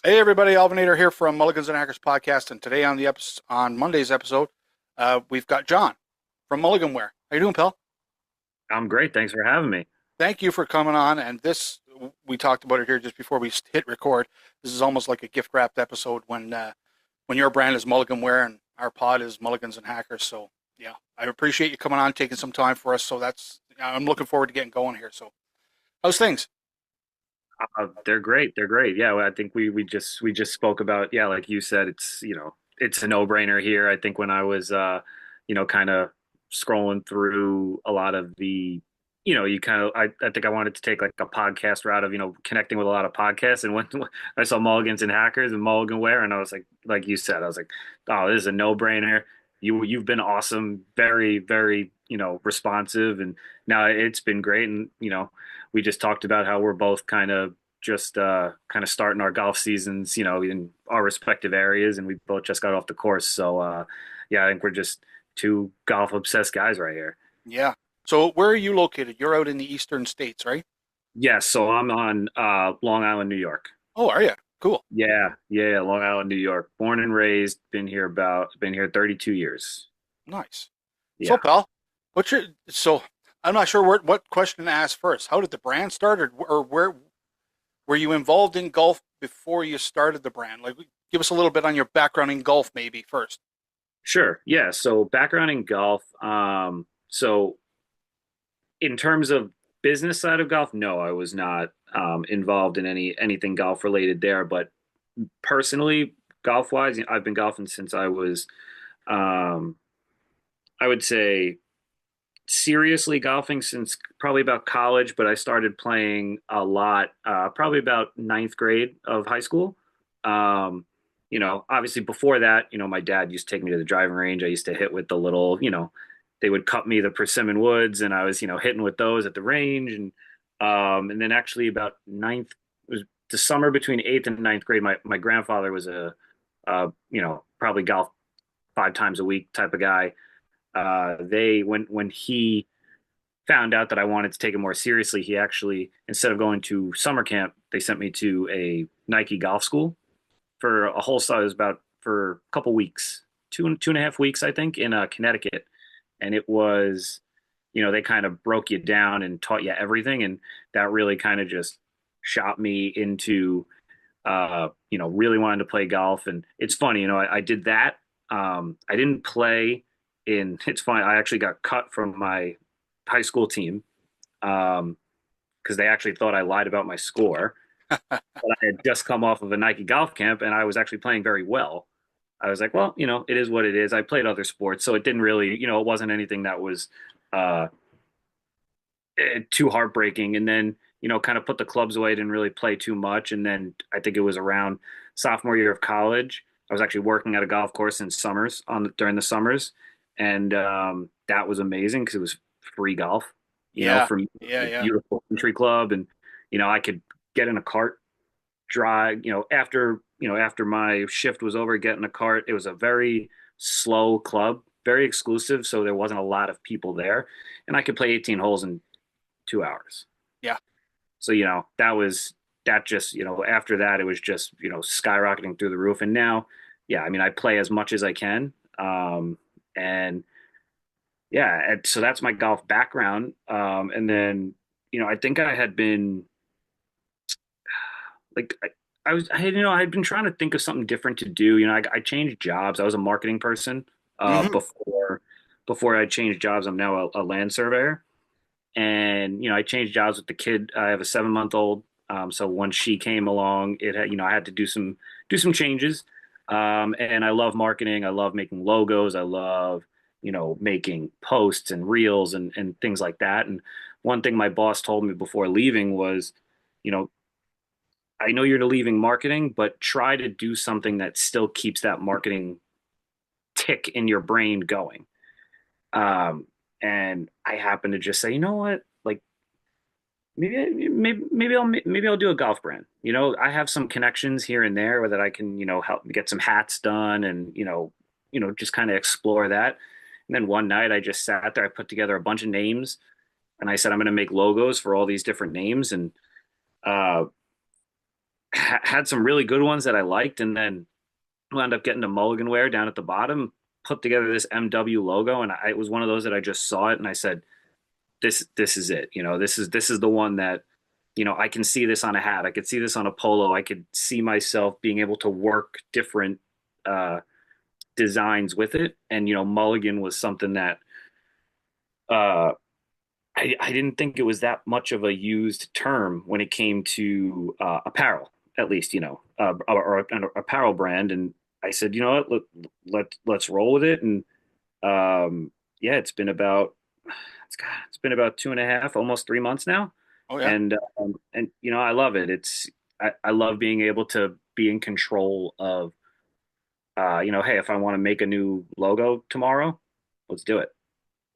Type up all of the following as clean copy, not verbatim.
Hey everybody, Alvin here from Mulligans and Hackers podcast, and today on on Monday's episode, we've got John from Mulligan Ware. How you doing, pal? I'm great. Thanks for having me. Thank you for coming on. And this, we talked about it here just before we hit record. This is almost like a gift wrapped episode when your brand is Mulligan Ware and our pod is Mulligans and Hackers. So yeah, I appreciate you coming on, taking some time for us. So I'm looking forward to getting going here. So how's things? They're great. They're great. Yeah, well, I think we just spoke about, yeah, like you said, it's a no-brainer here. I think when I was kind of scrolling through a lot of the you kind of I think I wanted to take like a podcast route of connecting with a lot of podcasts, and when I saw Mulligans and Hackers and Mulligan Ware, and I was like you said, I was like, oh, this is a no-brainer. You've been awesome, very, very, responsive, and now it's been great. And we just talked about how we're both kind of starting our golf seasons, in our respective areas, and we both just got off the course. So yeah, I think we're just two golf obsessed guys right here. Yeah. So where are you located? You're out in the eastern states, right? Yeah, so I'm on Long Island, New York. Oh, are you? Cool. Yeah, yeah, Long Island, New York. Born and raised, been here 32 years. Nice. So, Yeah. pal, so I'm not sure what question to ask first. How did the brand start, or where were you involved in golf before you started the brand? Like, give us a little bit on your background in golf, maybe first. Sure. Yeah. So background in golf. So in terms of business side of golf, no, I was not involved in anything golf related there. But personally, golf wise, I've been golfing since I was, um, I would say, seriously golfing since probably about college. But I started playing a lot, probably about ninth grade of high school. Um, Obviously before that, my dad used to take me to the driving range. I used to hit with the little, they would cut me the persimmon woods, and I was, hitting with those at the range. And then actually about ninth, it was the summer between eighth and ninth grade. My grandfather was probably golf 5 times a week type of guy. When he found out that I wanted to take it more seriously, he actually, instead of going to summer camp, they sent me to a Nike golf school for a whole, so it was about for a couple weeks, 2.5 weeks, I think, in Connecticut. And it was, they kind of broke you down and taught you everything. And that really kind of just shot me into, really wanting to play golf. And it's funny, I did that. I didn't play it's funny, I actually got cut from my high school team because they actually thought I lied about my score. But I had just come off of a Nike golf camp and I was actually playing very well. I was like, well, it is what it is. I played other sports, so it didn't really, it wasn't anything that was uh, too heartbreaking. And then, kind of put the clubs away, didn't really play too much. And then I think it was around sophomore year of college. I was actually working at a golf course in summers during the summers, and that was amazing because it was free golf, Yeah, from yeah, a yeah. beautiful country club, and I could get in a cart, drive, after my shift was over, get in a cart. It was a very slow club, very exclusive, so there wasn't a lot of people there, and I could play 18 holes in 2 hours. Yeah. So, that just, after that, it was just, skyrocketing through the roof. And now, yeah, I mean, I play as much as I can. And yeah, so that's my golf background. And then, I think I had been like, I had been trying to think of something different to do. I changed jobs. I was a marketing person Hmm. before I changed jobs. I'm now a land surveyor. And I changed jobs with the kid. I have a 7-month-old. So once she came along, it had, I had to do some changes. And I love marketing. I love making logos. I love making posts and reels and things like that. And one thing my boss told me before leaving was, you know I know you're leaving marketing, but try to do something that still keeps that marketing tick in your brain going. Um, and I happen to just say, you know what, like maybe I'll do a golf brand. I have some connections here and there that I can, help get some hats done, and just kind of explore that. And then one night I just sat there, I put together a bunch of names, and I said I'm going to make logos for all these different names. And uh, had some really good ones that I liked, and then wound up getting to Mulligan Ware down at the bottom, put together this MW logo, and it was one of those that I just saw it and I said, this is it. This is the one that I can see this on a hat. I could see this on a polo. I could see myself being able to work different uh, designs with it. And Mulligan was something that uh, I didn't think it was that much of a used term when it came to apparel, at least, or an apparel brand. And I said, you know what, let's roll with it. And yeah, it's been about 2.5, almost 3 months now. Oh yeah, And I love it. I love being able to be in control of, hey, if I want to make a new logo tomorrow, let's do it.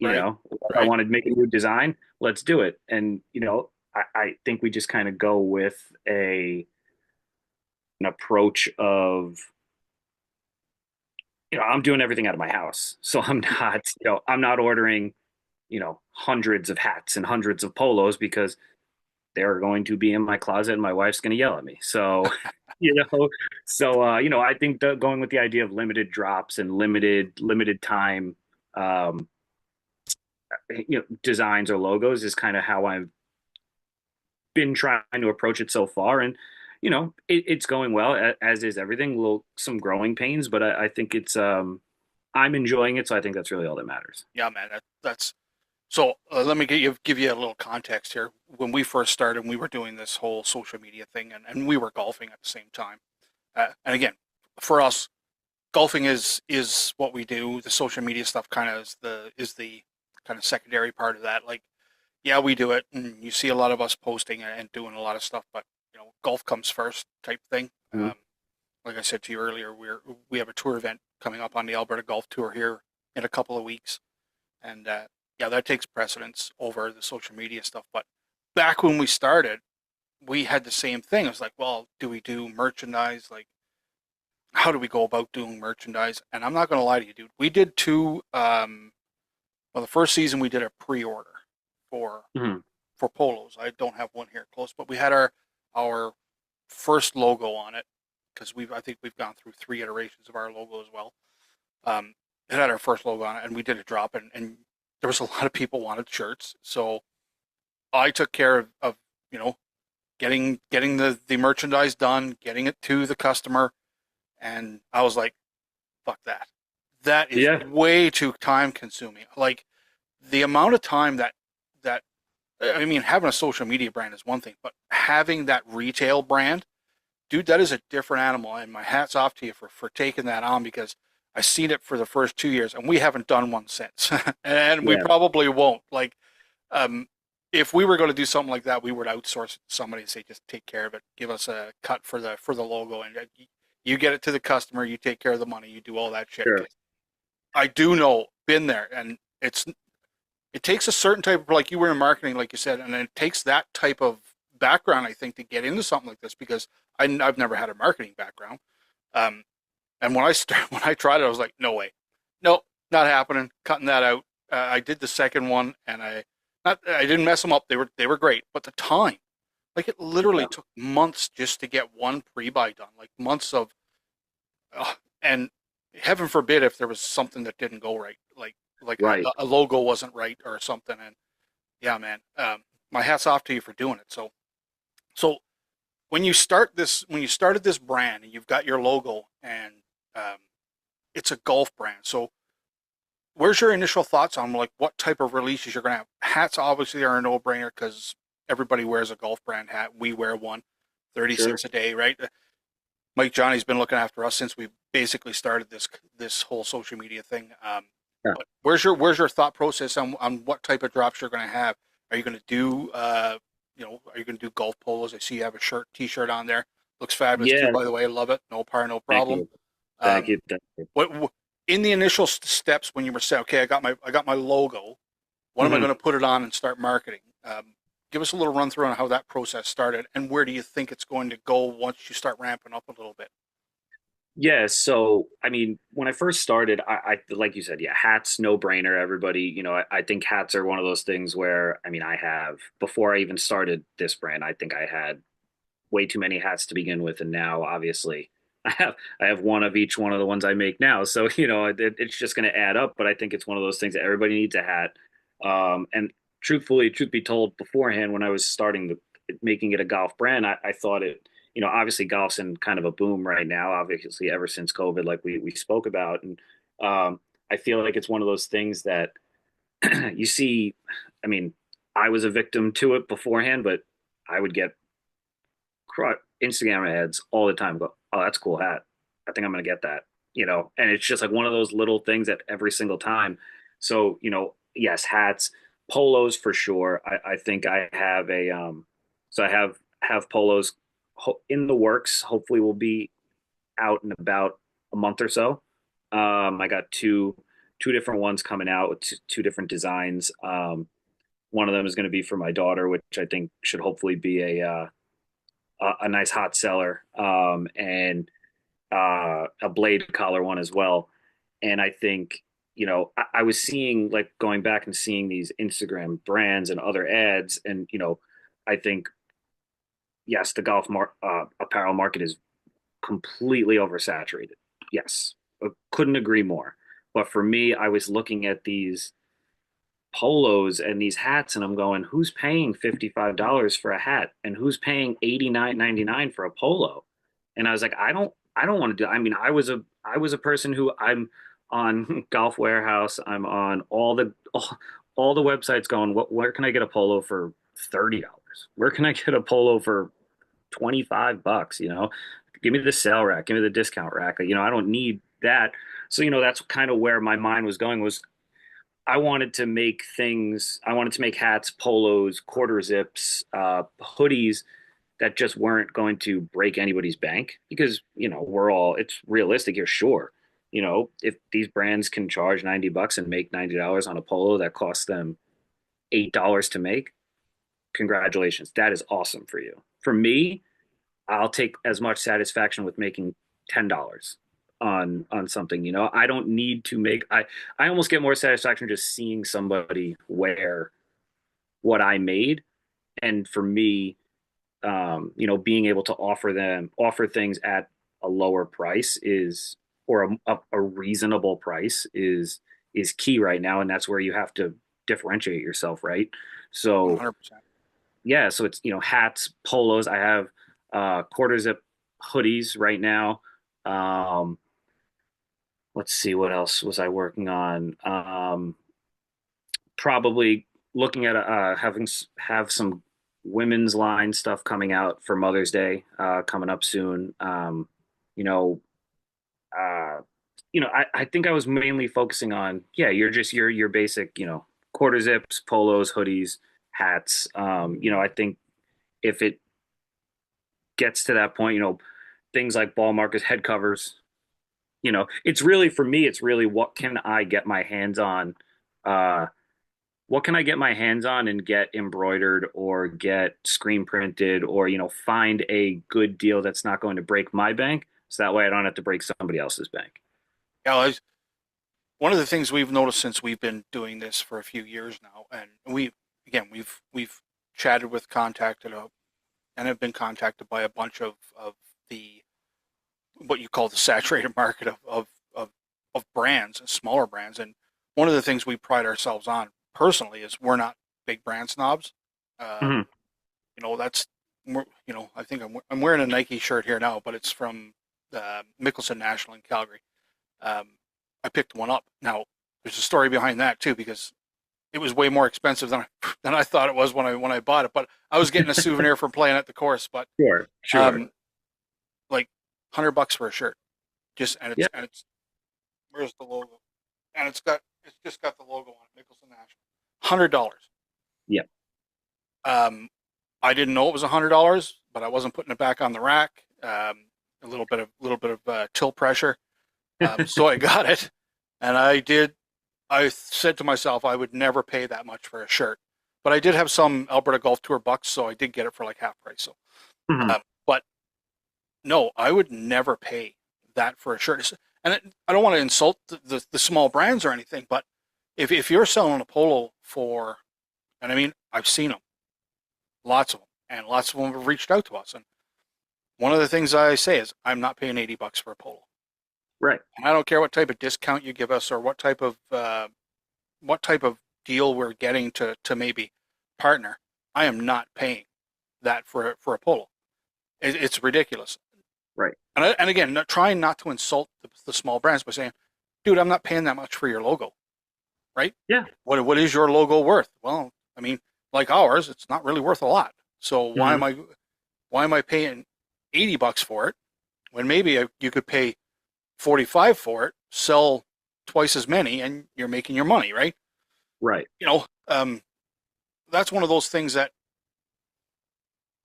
right, If I right. want to make a new design, let's do it. And I think we just kind of go with an approach of, I'm doing everything out of my house, so I'm not ordering, hundreds of hats and hundreds of polos because they're going to be in my closet and my wife's going to yell at me. So, you know, I think going with the idea of limited drops and limited time, um, designs or logos is kind of how I've been trying to approach it so far. And, it's going well, as is everything. Some growing pains, but I think I'm enjoying it. So I think that's really all that matters. Yeah, man. That's so. Let me give you a little context here. When we first started, we were doing this whole social media thing, and we were golfing at the same time. And again, for us, golfing is what we do. The social media stuff kind of is the kind of secondary part of that. Like, yeah, we do it, and you see a lot of us posting and doing a lot of stuff, but golf comes first type thing. Mhm. Like I said to you earlier, we have a tour event coming up on the Alberta Golf Tour here in a couple of weeks, and yeah, that takes precedence over the social media stuff. But back when we started, we had the same thing. It was like, well, do we do merchandise? Like, how do we go about doing merchandise? And I'm not going to lie to you, dude. We did two. Well, the first season we did a pre-order for Mhm. for polos. I don't have one here close, but we had our first logo on it because I think we've gone through three iterations of our logo as well. It had our first logo on it, and we did a drop, and there was a lot of people wanted shirts, so I took care of you know getting the merchandise done, getting it to the customer, and I was like, fuck that. That is Yeah, way too time consuming. Like the amount of time that I mean, having a social media brand is one thing, but having that retail brand, dude, that is a different animal. And my hat's off to you for taking that on because I seen it for the first 2 years, and we haven't done one since, and we yeah, probably won't. Like, um, if we were going to do something like that, we would outsource it to somebody and say, just take care of it, give us a cut for the logo, and you get it to the customer, you take care of the money, you do all that shit. sure. I do know, been there, and it takes a certain type of, like you were in marketing, like you said, and it takes that type of background, I think, to get into something like this because I've never had a marketing background. Um, and when I tried it, I was like, no way, no, not happening. Cutting that out. I did the second one, and I didn't mess them up. They were great, but the time, like it literally Yeah, took months just to get one pre-buy done, like months of, and heaven forbid if there was something that didn't go right, like right. a logo wasn't right or something. And yeah, man, my hat's off to you for doing it. So when you started this brand and you've got your logo and um, it's a golf brand. So where's your initial thoughts on like what type of releases you're going to have? Hats obviously are a no-brainer because everybody wears a golf brand hat. We wear one, Sure. 36 a day, right? Mike Johnny's been looking after us since we basically started this whole social media thing. Yeah. But where's your thought process on what type of drops you're going to have? Are you going to do are you going to do golf polos? I see you have a T-shirt on there. Looks fabulous too, Yeah. by the way. I love it. No Thank problem. you. Thank Um, you. Thank you. what in the initial steps when you were saying, okay, I got my logo. What am I Mhm. going to put it on and start marketing? Give us a little run through on how that process started and where do you think it's going to go once you start ramping up a little bit? Yeah, so I mean, when I first started, I like you said, yeah, hats, no brainer. Everybody, I think hats are one of those things where, I mean, I have before I even started this brand, I think I had way too many hats to begin with, and now obviously I have one of each one of the ones I make now. So it's just going to add up. But I think it's one of those things that everybody needs a hat. And truthfully, truth be told, beforehand when I was starting making it a golf brand, I thought it. Obviously golf's in kind of a boom right now. Obviously, ever since COVID, like we spoke about, and I feel like it's one of those things that you see. I mean, I was a victim to it beforehand, but I would get Instagram ads all the time. Go, oh, that's a cool hat. I think I'm gonna get that. And it's just like one of those little things that every single time. So yes, hats, polos for sure. I think I have so I have polos in the works. Hopefully, will be out in about a month or so. I got two different ones coming out with two different designs. One of them is going to be for my daughter, which I think should hopefully be a nice hot seller, and a blade collar one as well. And I think, I was seeing, like, going back and seeing these Instagram brands and other ads, and I think yes, the apparel market is completely oversaturated. Yes, I couldn't agree more. But for me, I was looking at these polos and these hats, and I'm going, who's paying $55 for a hat, and who's paying $89.99 for a polo? And I was like, I don't want to do. I mean, I was a person who I'm on Golf Warehouse. I'm on all the websites going, where can I get a polo for $30? Where can I get a polo for $25? Give me the sale rack, give me the discount rack. I don't need that. So, that's kind of where my mind was going, was I wanted to make hats, polos, quarter zips, hoodies that just weren't going to break anybody's bank, because, it's realistic here. Sure. If these brands can charge $90 and make $90 on a polo that costs them $8 to make, congratulations. That is awesome for you. For me, I'll take as much satisfaction with making $10 on something. I don't need to make I almost get more satisfaction just seeing somebody wear what I made. And for me, being able to offer things at a lower price is, or a reasonable price is key right now. And that's where you have to differentiate yourself, right? So 100%. yeah, so it's, hats, polos. I have quarter zip hoodies right now. Let's see, what else was I working on? Probably looking at have some women's line stuff coming out for Mother's Day, coming up soon. You know, uh, I think I was mainly focusing on, yeah, you're just your basic, quarter zips, polos, hoodies, hats. I think if it gets to that point, things like ball markers, head covers, it's really, for me, it's really, what can I get my hands on? Uh, what can I get my hands on and get embroidered or get screen printed, or, find a good deal that's not going to break my bank. So that way I don't have to break somebody else's bank. Yeah, one of the things we've noticed since we've been doing this for a few years now, and we've chatted with, contacted, and have been contacted by a bunch of the, what you call the saturated market of brands and smaller brands. And one of the things we pride ourselves on personally is we're not big brand snobs. Hmm. That's, I think I'm wearing a Nike shirt here now, but it's from Mickelson National in Calgary. I picked one up. Now, there's a story behind that too, because it was way more expensive than I thought it was when I bought it. But I was getting a souvenir from playing at the course. But Sure, sure. um, like $100 for a shirt, just Yeah, and it's where's the logo? And it's just got the logo on it, Mickelson National. $100. yeah. I didn't know it was $100, but I wasn't putting it back on the rack. A little bit of tilt pressure. So I got it, and I did. I said to myself I would never pay that much for a shirt, but I did have some Alberta Golf Tour bucks, so I did get it for like half price. So, Mhm. but no, I would never pay that for a shirt. And I don't want to insult the small brands or anything, but if you're selling a polo for, and I mean, I've seen them, lots of them, and lots of them have reached out to us, and one of the things I say is I'm not paying $80 for a polo. Right. And I don't care what type of discount you give us or what type of deal we're getting to maybe partner. I am not paying that for a polo. It's ridiculous. Right. And again, trying not to insult the small brands by saying, dude, I'm not paying that much for your logo, right? Yeah. What is your logo worth? Well, I mean, like ours, it's not really worth a lot. So Hmm. why am I paying $80 for it when maybe you could pay 45 for it, sell twice as many, and you're making your money, right? Right. You know, that's one of those things that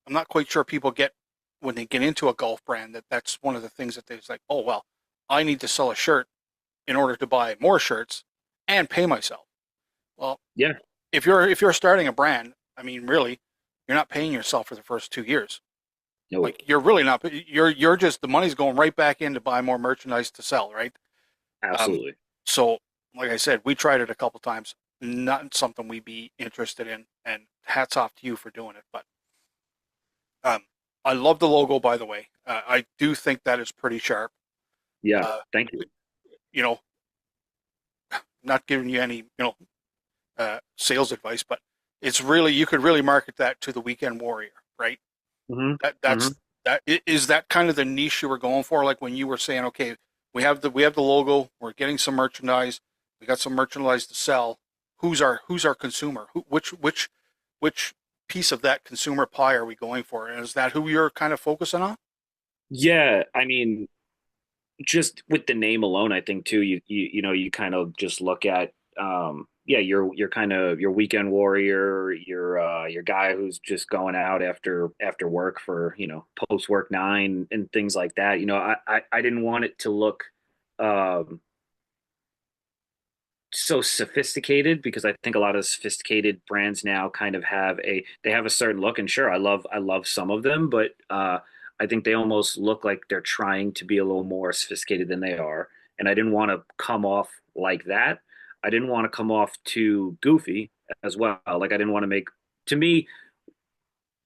I'm not quite sure people get when they get into a golf brand. That's one of the things that they're like, oh well, I need to sell a shirt in order to buy more shirts and pay myself. Well, Yeah. if you're starting a brand, I mean, really, you're not paying yourself for the first 2 years. No. Like you're really not. You're just the money's going right back in to buy more merchandise to sell, right? Um, Absolutely. so, like I said, we tried it a couple times. Not something we'd be interested in. And hats off to you for doing it. But um, I love the logo, by the way. I do think that is pretty sharp. Yeah. Uh, Thank you. you know, not giving you any sales advice, but it's really you could really market that to the weekend warrior, right? Hmm. That Hmm. that's that is that kind of the niche you were going for, like when you were saying, okay, we have the logo, we're getting some merchandise, we got some merchandise to sell. Who's our consumer? Which piece of that consumer pie are we going for? And is that who you're kind of focusing on? Yeah. I mean, just with the name alone, I think too, you kind of just look at yeah, you're kind of your weekend warrior, your guy who's just going out after work for, post work nine and things like that. I didn't want it to look um so sophisticated because I think a lot of sophisticated brands now kind of they have a certain look, and sure, I love some of them, but I think they almost look like they're trying to be a little more sophisticated than they are, and I didn't want to come off like that. I didn't want to come off too goofy as well. Like I didn't want to make to me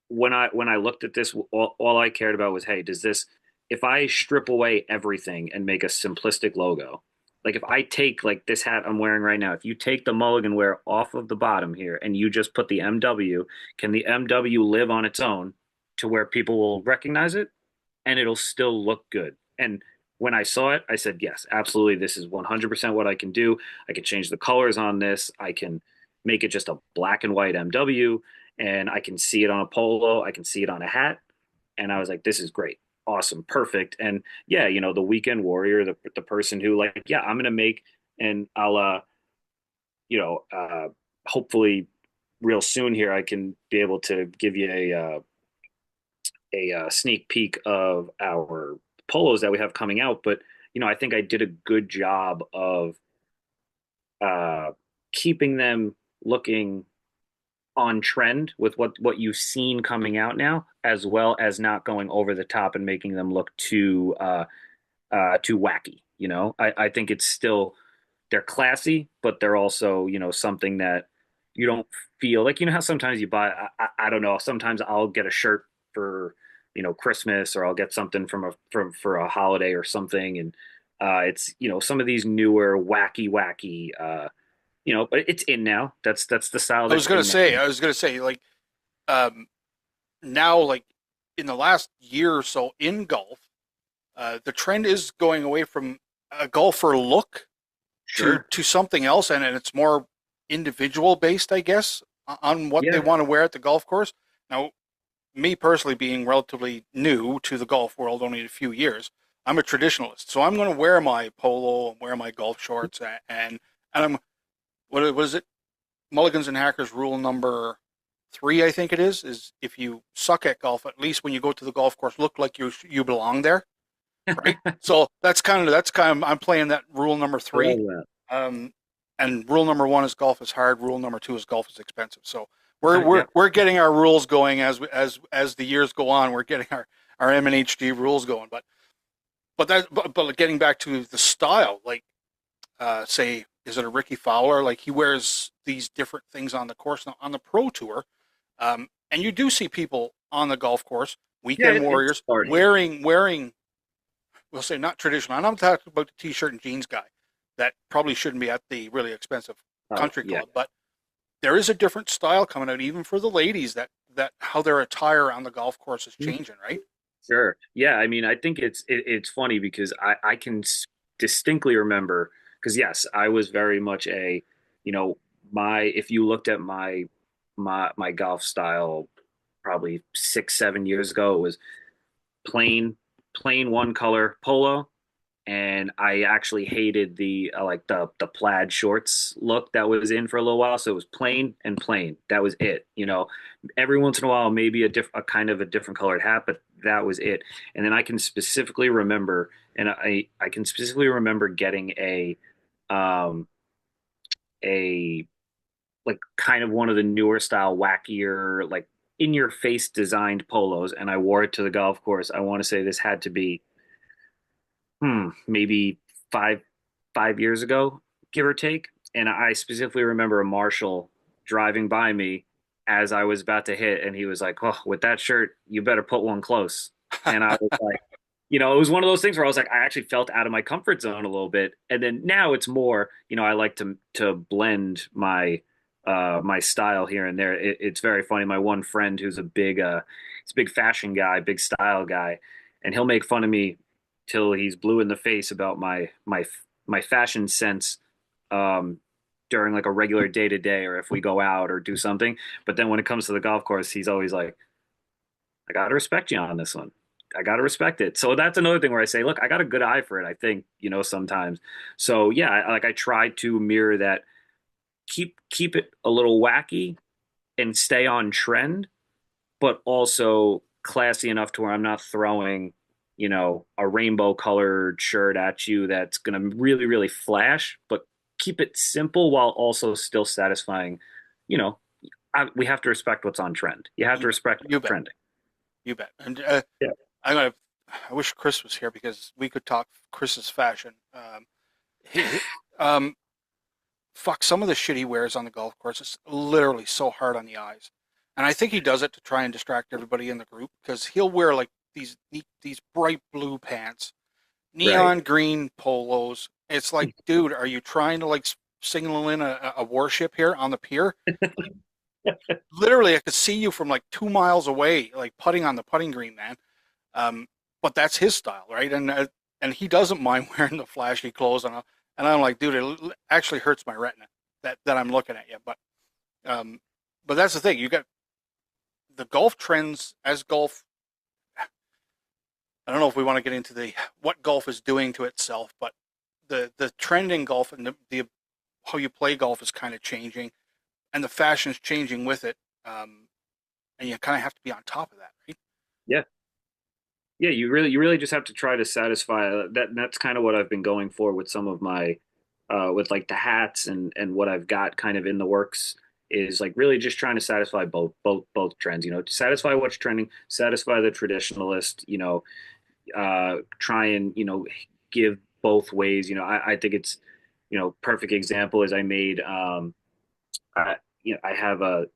when I looked at this, all I cared about was, hey, does this, if I strip away everything and make a simplistic logo, like if I take like this hat I'm wearing right now, if you take the Mulligan Ware off of the bottom here and you just put the MW, can the MW live on its own to where people will recognize it and it'll still look good? And when I saw it, I said, yes, absolutely. This is 100% what I can do. I can change the colors on this. I can make it just a black and white MW and I can see it on a polo. I can see it on a hat. And I was like, this is great. Awesome. Perfect. And yeah, the weekend warrior, the person who like, yeah, I'm going to make, and I'll, you know, uh, hopefully real soon here, I can be able to give you a sneak peek of our polos that we have coming out. But, I think I did a good job of uh, keeping them looking on trend with what you've seen coming out now, as well as not going over the top and making them look too wacky. I think it's still they're classy, but they're also something that you don't feel like how sometimes you buy. I don't know. Sometimes I'll get a shirt for Christmas, or I'll get something from for a holiday or something, and it's some of these newer wacky but it's in now. That's the style I was that's gonna in say, now. like um, now, like in the last year or so in golf, the trend is going away from a golfer look to Sure. to something else, and it's more individual based, I guess, on what they Yeah. want to wear at the golf course. Now, me personally, being relatively new to the golf world, only a few years, I'm a traditionalist, so I'm going to wear my polo and wear my golf shorts, and I'm what is it? Mulligans and Hackers rule number 3, I think it is if you suck at golf, at least when you go to the golf course, look like you belong there, right? So that's kind of I'm playing that rule number I love 3. that. Um, and rule number 1 is golf is hard. Rule number 2 is golf is expensive. So we're we're Yeah. we're getting our rules going as the years go on. We're getting our MNHD rules going. But getting back to the style, like say, is it a Ricky Fowler? Like he wears these different things on the course. Now, on the pro tour, and you do see people on the golf course Yeah, weekend it's warriors, starting. wearing, we'll say not traditional. And I'm talking about the t-shirt and jeans guy that probably shouldn't be at the really expensive Oh, country yeah. club, but there is a different style coming out even for the ladies that how their attire on the golf course is changing, right? Sure. Yeah, I mean, I think it's funny because I can distinctly remember because yes, I was very much a, you know, my if you looked at my golf style probably 6, 7 years ago, it was plain plain one color polo, and I actually hated the like the plaid shorts look that was in for a little while. So it was plain and plain. That was it. Every once in a while, maybe a kind of a different colored hat, but that was it. And then I can specifically remember, and I can specifically remember getting um a like kind of one of the newer style, wackier, like in your face designed polos, and I wore it to the golf course. I want to say this had to be maybe five 5 years ago, give or take. And I specifically remember a marshal driving by me as I was about to hit, and he was like, "Oh, with that shirt, you better put one close." And I was like, it was one of those things where I was like, I actually felt out of my comfort zone a little bit. And then now it's more, I like to blend my style here and there. It's very funny. My one friend who's he's a big fashion guy, big style guy, and he'll make fun of me till he's blue in the face about my fashion sense um, during like a regular day to day or if we go out or do something. But then when it comes to the golf course, he's always like, I got to respect you on this one. I got to respect it. So that's another thing where I say, look, I got a good eye for it, I think, sometimes. So yeah, I try to mirror that, keep it a little wacky and stay on trend, but also classy enough to where I'm not throwing, a rainbow colored shirt at you that's going to really, really flash, but keep it simple while also still satisfying. You know, we have to respect what's on trend. You have to You bet. respect You what's bet. trending. You bet. And Yeah. I'm gonna. I wish Chris was here because we could talk Chris's fashion. He, he- um, fuck, some of the shit he wears on the golf course is literally so hard on the eyes, and I think he does it to try and distract everybody in the group because he'll wear like these bright blue pants, Right. neon green polos. It's like, dude, are you trying to like signal in a warship here on the pier? Literally, I could see you from like 2 miles away, like putting on the putting green, man. Um, but that's his style, right? And he doesn't mind wearing the flashy clothes, and I'm like, dude, it actually hurts my retina that I'm looking at you. Um, but that's the thing. You got the golf trends as golf. I don't know if we want to get into the what golf is doing to itself, but the trend in golf and the how you play golf is kind of changing, and the fashion's changing with it. Um, and you kind of have to be on top of that, right? Yeah. Yeah. You really just have to try to satisfy that. And that's kind of what I've been going for with some of my, with like the hats and what I've got kind of in the works is like really just trying to satisfy both trends, to satisfy what's trending, satisfy the traditionalist, try and give both ways. I think it's perfect example is I made I, I have a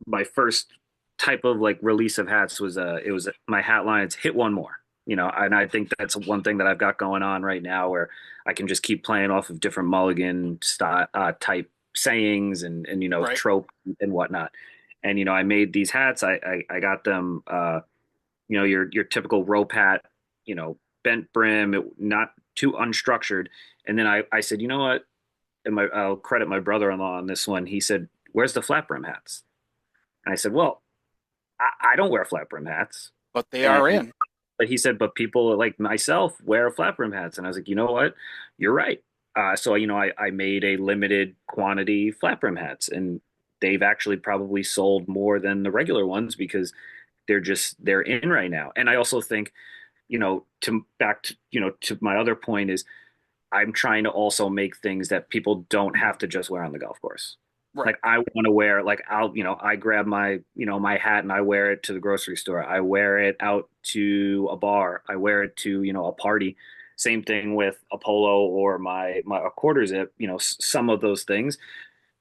my first type of like release of hats was it was my hat lines hit one more, and I think that's one thing that I've got going on right now where I can just keep playing off of different mulligan style type sayings and Right. trope and whatnot. And I made these hats. I got them your typical rope hat, bent brim, not too unstructured. And then I said, you know what? And I'll credit my brother-in-law on this one. He said, "Where's the flat brim hats?" And I said, "Well, I don't wear flat brim hats." But they And are in. but he said, "But people like myself wear flat brim hats." And I was like, "You know what? You're right." So I made a limited quantity flat brim hats, and they've actually probably sold more than the regular ones because they're in right now. And I also think to my other point is I'm trying to also make things that people don't have to just wear on the golf course. Right. Like I want to wear like I grab my hat and I wear it to the grocery store. I wear it out to a bar. I wear it to a party. Same thing with a polo or my a quarter zip. Some of those things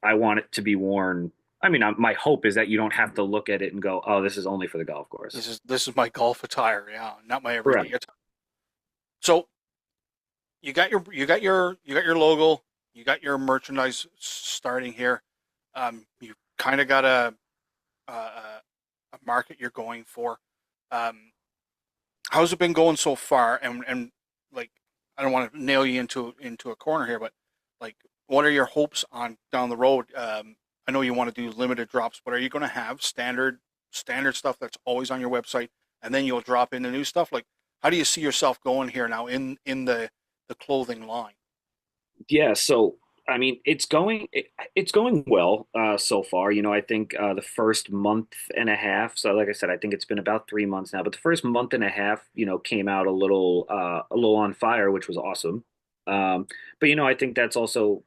I want it to be worn I mean, my hope is that you don't have to look at it and go, "Oh, this is only for the golf course." This is my golf attire, yeah, not my Right. everyday attire. So you got your logo, you got your merchandise starting here. You kind of got a market you're going for. Um, how's it been going so far? And like, I don't want to nail you into a corner here, but like, what are your hopes on down the road? I know you want to do limited drops, but are you going to have standard stuff that's always on your website, and then you'll drop in the new stuff? Like, how do you see yourself going here now in the clothing line? Yeah, so I mean, it's going well so far. I think the first month and a half. So, like I said, I think it's been about 3 months now. But the first month and a half, came out a little on fire, which was awesome. But I think that's also,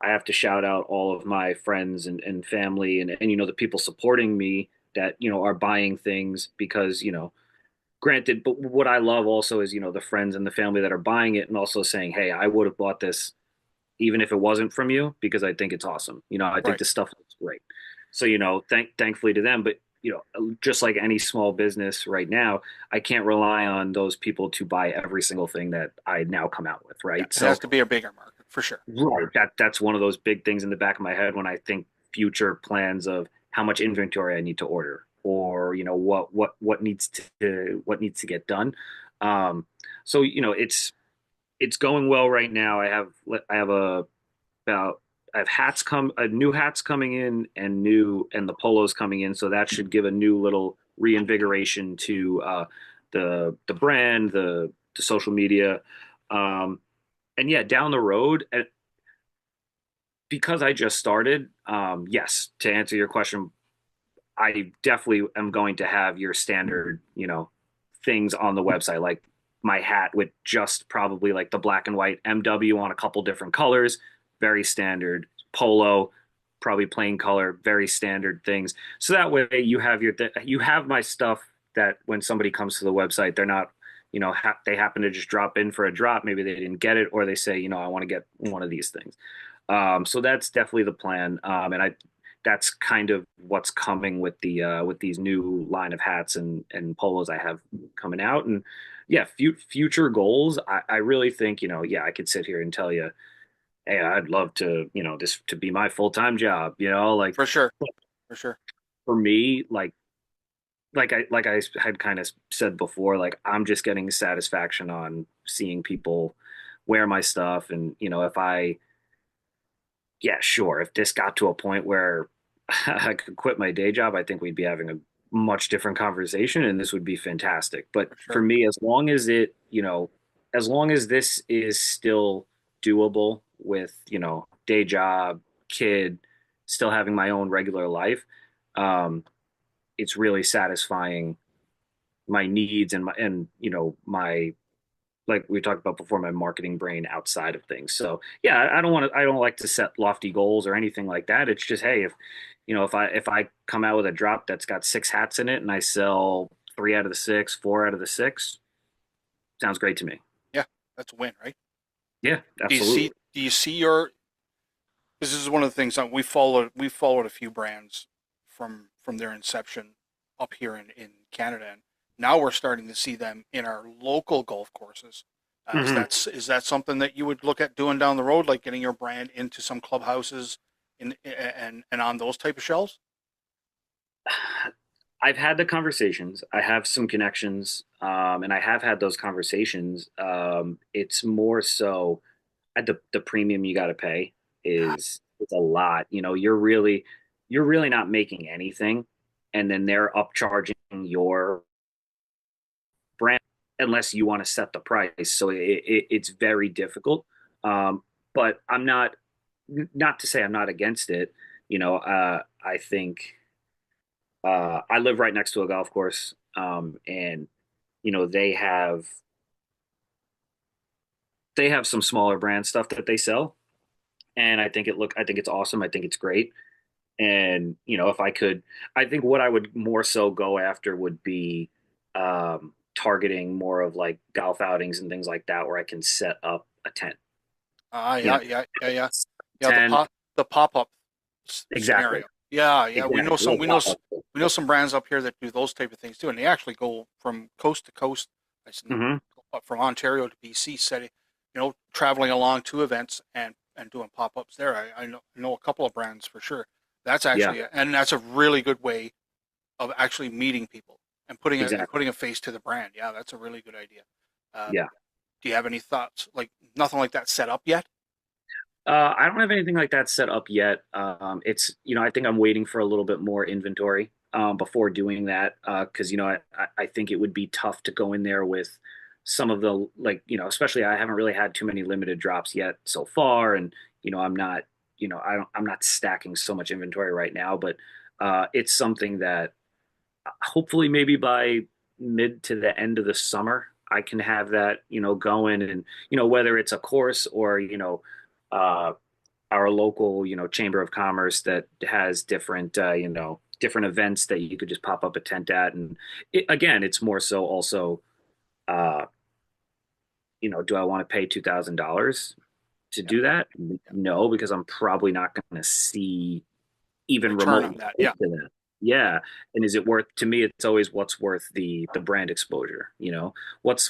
I have to shout out all of my friends and family and the people supporting me that are buying things because granted. But what I love also is the friends and the family that are buying it and also saying, hey, I would have bought this even if it wasn't from you, because I think it's awesome. I think Right. this stuff looks great. So, thankfully to them, but just like any small business right now, I can't rely on those people to buy every single thing that I now come out with, Yeah, right? it has So, to be a bigger market for sure. right, that's one of those big things in the back of my head when I think future plans of how much inventory I need to order or what needs to get done. Um, so it's going well right now. I have a about I have new hats coming in and the polos coming in, so that should give a new little reinvigoration to the brand, the social media, and yeah, down the road, because I just started. Yes, to answer your question, I definitely am going to have your standard, things on the website, like my hat with just probably like the black and white MW on a couple different colors, very standard. Polo, probably plain color, very standard things. So that way you have my stuff that when somebody comes to the website, they're not, they happen to just drop in for a drop. Maybe they didn't get it, or they say, I want to get one of these things. So that's definitely the plan. And that's kind of what's coming with with these new line of hats and polos I have coming out. And yeah, future goals. I really think, yeah, I could sit here and tell you, hey, I'd love to, this to be my full-time job, like For sure, for sure. for me, like I had kind of said before, like I'm just getting satisfaction on seeing people wear my stuff. And, if I yeah, sure. If this got to a point where I could quit my day job, I think we'd be having a much different conversation and this would be fantastic. But For for sure. me, as long as this is still doable with, day job, kid, still having my own regular life, um, it's really satisfying my needs my like we talked about before, my marketing brain outside of things. So yeah, I don't like to set lofty goals or anything like that. It's just, hey, if I come out with a drop that's got six hats in it and I sell three out of the six, four out of the six, sounds great to me. Yeah, that's a win, right? Yeah, Do you see absolutely. do you see your this is one of the things that we followed a few brands from their inception up here in Canada, and now we're starting to see them in our local golf courses. Hmm. Is that something that you would look at doing down the road, like getting your brand into some clubhouses and on those type of shelves? I've had the conversations. I have some connections, and I have had those conversations. It's more so at the premium you got to pay is a lot. You're really not making anything, and then they're upcharging your brand unless you want to set the price. So it's very difficult. But I'm not to say I'm not against it. I think I live right next to a golf course, and they have some smaller brand stuff that they sell, and I think it's awesome. I think it's great. And if I could, I think what I would more so go after would be targeting more of like golf outings and things like that, where I can set up a tent. You know, Yeah. Yeah. The tent pop up exactly. scenario. Yeah, yeah. Exactly. Little pop-up. We know some brands up here that do those type of things too, and they actually go from coast to coast. I s- Hmm. From Ontario to BC, setting, traveling along to events and doing pop ups there. I know a couple of brands for sure. Yeah, And that's a really good way of actually meeting people and exactly. putting a face to the brand. Yeah, that's a really good idea. Uh, Yeah. do you have any thoughts? Like nothing like that set up yet? I don't have anything like that set up yet. I think I'm waiting for a little bit more inventory before doing that because, I think it would be tough to go in there with some of the like, especially I haven't really had too many limited drops yet so far, and I'm not, I'm not stacking so much inventory right now, but it's something that hopefully maybe by mid to the end of the summer I can have that going, and whether it's a course or uh, our local chamber of commerce that has different different events that you could just pop up a tent at, and again it's more so also uh do I want to pay $2,000 to Yeah, do that? yeah. No, because I'm probably not going to see even Return on remotely that. close Yeah, to that. Yeah. And is it worth, to me, it's always what's worth the brand exposure, what's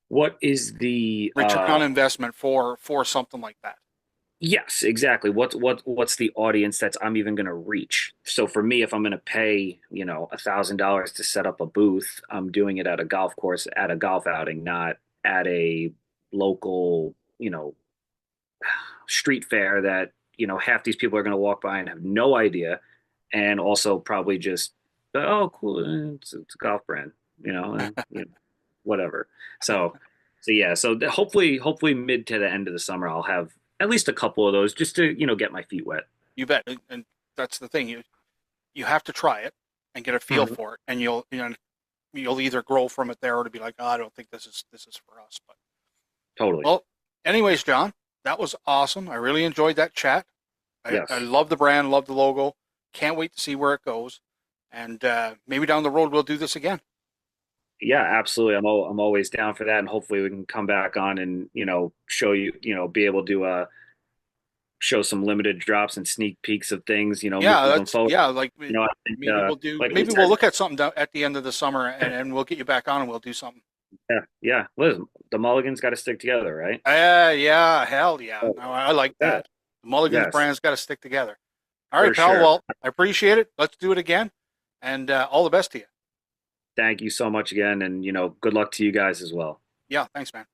what is the return on investment for something like that. yes, exactly. What's the audience that's I'm even going to reach? So for me, if I'm going to pay, $1,000 to set up a booth, I'm doing it at a golf course, at a golf outing, not at a local, street fair that, half these people are going to walk by and have no idea, and also probably just, oh, cool, it's a golf brand, whatever. So, yeah. So hopefully mid to the end of the summer, I'll have at least a couple of those just to get my feet wet. You bet. And that's the thing. You have to try it and get a feel Mhm. for it, and you'll either grow from it there or to be like, oh, I don't think this is for us. But Totally. well, anyways, John, that was awesome. I really enjoyed that chat. I Yes. love the brand, love the logo. Can't wait to see where it goes. And maybe down the road we'll do this again. Yeah, absolutely. I'm always down for that, and hopefully we can come back on and show you, be able to show some limited drops and sneak peeks of things, Yeah, moving forward. like I think like we maybe we'll said, look at something at the end of the summer and we'll get you back on and we'll do something. yeah, yeah. Listen, the Mulligans got to stick together, right? Yeah, hell yeah. Oh, No, I like yeah. that. The Mulligan's Yes, brand's got to stick together. All right, for pal. sure. Well, I appreciate it. Let's do it again. And all the best to you. Thank you so much again, and good luck to you guys as well. Yeah, thanks, man.